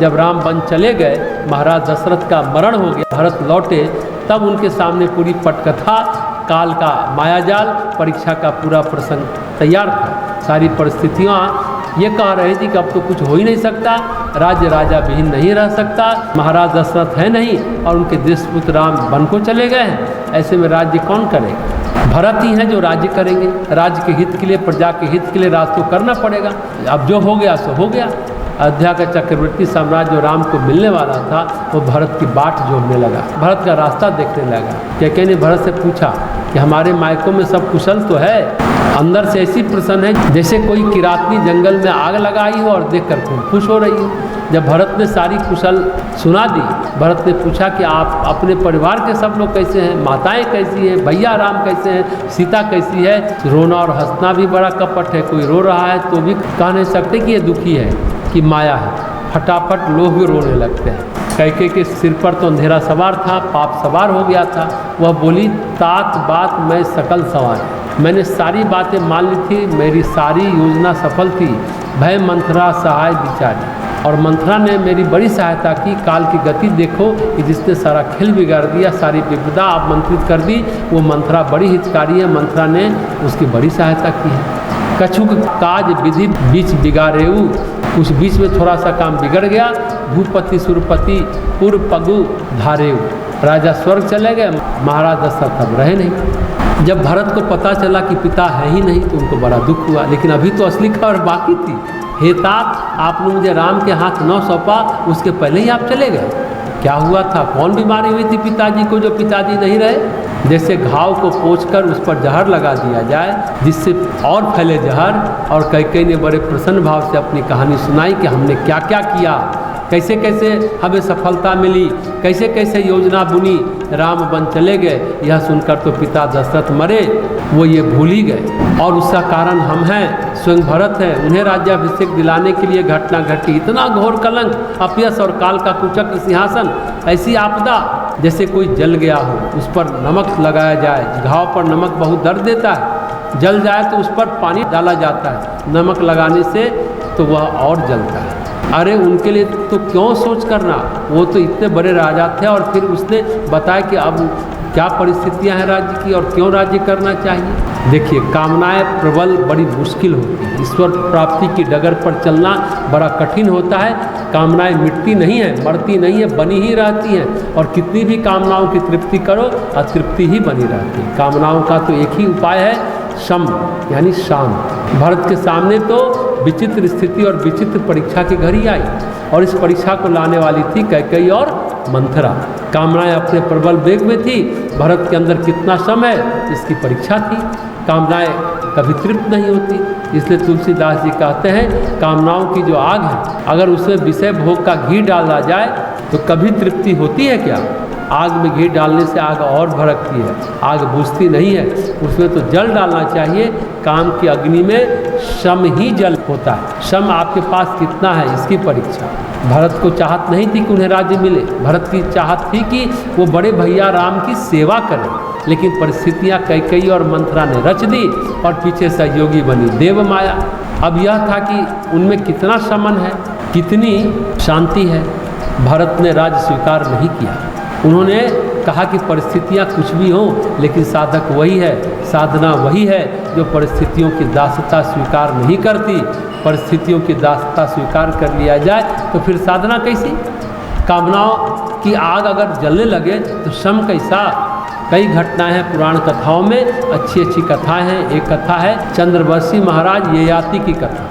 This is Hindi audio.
जब राम वन चले गए, महाराज दशरथ का मरण हो गया, भरत लौटे, तब उनके सामने पूरी पटकथा, काल का मायाजाल, परीक्षा का पूरा प्रसंग तैयार था। सारी परिस्थितियाँ ये कह रही थी कि अब तो कुछ हो ही नहीं सकता, राज्य राजा विहीन नहीं रह सकता, महाराज दशरथ है नहीं और उनके देशपुत्र राम वन को चले गए हैं, ऐसे में राज्य कौन करेगा? भरत ही हैं जो राज्य करेंगे। राज्य के हित के लिए, प्रजा के हित के लिए राज तो करना पड़ेगा। अब जो हो गया सो हो गया। अयोध्या का चक्रवर्ती साम्राज्य जो राम को मिलने वाला था, वो भरत की बाट जोड़ने लगा, भरत का रास्ता देखने लगा। कैकेयी ने भरत से पूछा कि हमारे मायकों में सब कुशल तो है? अंदर से ऐसी प्रसन्न है जैसे कोई किरातनी जंगल में आग लगाई हो और देखकर खूब खुश हो रही हो। जब भरत ने सारी कुशल सुना दी, भरत ने पूछा कि आप अपने परिवार के सब लोग कैसे हैं, माताएं कैसी हैं, भैया राम कैसे हैं, सीता कैसी है? रोना और हंसना भी बड़ा कपट है, कोई रो रहा है तो भी कह नहीं सकते कि ये दुखी है कि माया है, फटाफट लोग भी रोने लगते हैं। कैकेयी के सिर पर तो अंधेरा सवार था, पाप सवार हो गया था। वह बोली, तात बात मैं सकल सवार, मैंने सारी बातें मान ली थी, मेरी सारी योजना सफल थी, भय मंथरा सहाय बिचारी। और मंथरा ने मेरी बड़ी सहायता की। काल की गति देखो कि जिसने सारा खेल बिगाड़ दिया, सारी विपदा आमंत्रित कर दी, वो मंथरा बड़ी हितकारी है, मंथरा ने उसकी बड़ी सहायता की है। कछुक काज विधि बीच बिगाड़ेऊ, कुछ बीच में थोड़ा सा काम बिगड़ गया, भूपति सुरपति पूर्व पगु धारेऊ, राजा स्वर्ग चले गए, महाराज दशरथ अब रहे नहीं। जब भरत को पता चला कि पिता है ही नहीं तो उनको बड़ा दुख हुआ, लेकिन अभी तो असली खबर बाकी थी। हे तात, आपने मुझे राम के हाथ न सौंपा, उसके पहले ही आप चले गए। क्या हुआ था? कौन बीमारी हुई थी पिताजी को जो पिताजी नहीं रहे? जैसे घाव को पोंछकर उस पर जहर लगा दिया जाए जिससे और फैले जहर। और कैकेयी ने बड़े प्रसन्न भाव से अपनी कहानी सुनाई कि हमने क्या क्या किया, कैसे कैसे हमें सफलता मिली, कैसे कैसे योजना बुनी, राम वन चले गए। यह सुनकर तो पिता दशरथ मरे, वो ये भूल ही गए और उसका कारण हम हैं, स्वयं भरत है। उन्हें राज्याभिषेक दिलाने के लिए घटना घटी, इतना घोर कलंक, अपयश और काल का कुचक्र सिंहासन, ऐसी आपदा जैसे कोई जल गया हो, उस पर नमक लगाया जाए, घाव पर नमक बहुत दर्द देता है, जल जाए तो उस पर पानी डाला जाता है, नमक लगाने से तो वह और जलता है। अरे उनके लिए तो क्यों सोच करना, वो तो इतने बड़े राजा थे। और फिर उसने बताया कि अब क्या परिस्थितियां हैं राज्य की और क्यों राज्य करना चाहिए। देखिए, कामनाएं प्रबल बड़ी मुश्किल होती है, ईश्वर प्राप्ति की डगर पर चलना बड़ा कठिन होता है। कामनाएं मिटती नहीं है, मरती नहीं है, बनी ही रहती हैं। और कितनी भी कामनाओं की तृप्ति करो, अतृप्ति ही बनी रहती है। कामनाओं का तो एक ही उपाय है, शम यानी शांत। भरत के सामने तो विचित्र स्थिति और विचित्र परीक्षा की घड़ी आई और इस परीक्षा को लाने वाली थी कैकेयी और मंथरा। कामनाएं अपने प्रबल वेग में थी, भरत के अंदर कितना शम है इसकी परीक्षा थी। कामनाएं कभी तृप्त नहीं होती, इसलिए तुलसीदास जी कहते हैं कामनाओं की जो आग है, अगर उसमें विषय भोग का घी डाला जाए तो कभी तृप्ति होती है क्या? आग में घी डालने से आग और भड़कती है, आग बुझती नहीं है, उसमें तो जल डालना चाहिए। काम की अग्नि में शम ही जल होता है। शम आपके पास कितना है इसकी परीक्षा। भरत को चाहत नहीं थी कि उन्हें राज्य मिले, भरत की चाहत थी कि वो बड़े भैया राम की सेवा करें, लेकिन परिस्थितियाँ कैकेयी और मंथरा ने रच दी और पीछे सहयोगी बनी देव माया। अब यह था कि उनमें कितना शमन है, कितनी शांति है। भरत ने राज्य स्वीकार नहीं किया, उन्होंने कहा कि परिस्थितियाँ कुछ भी हों, लेकिन साधक वही है, साधना वही है जो परिस्थितियों की दासता स्वीकार नहीं करती। परिस्थितियों की दासता स्वीकार कर लिया जाए तो फिर साधना कैसी? कामनाओं की आग अगर जलने लगे तो शम कैसा? कई घटनाएं हैं पुराण कथाओं में, अच्छी अच्छी कथाएं हैं। एक कथा है चंद्रवंशी महाराज ययाति की कथा।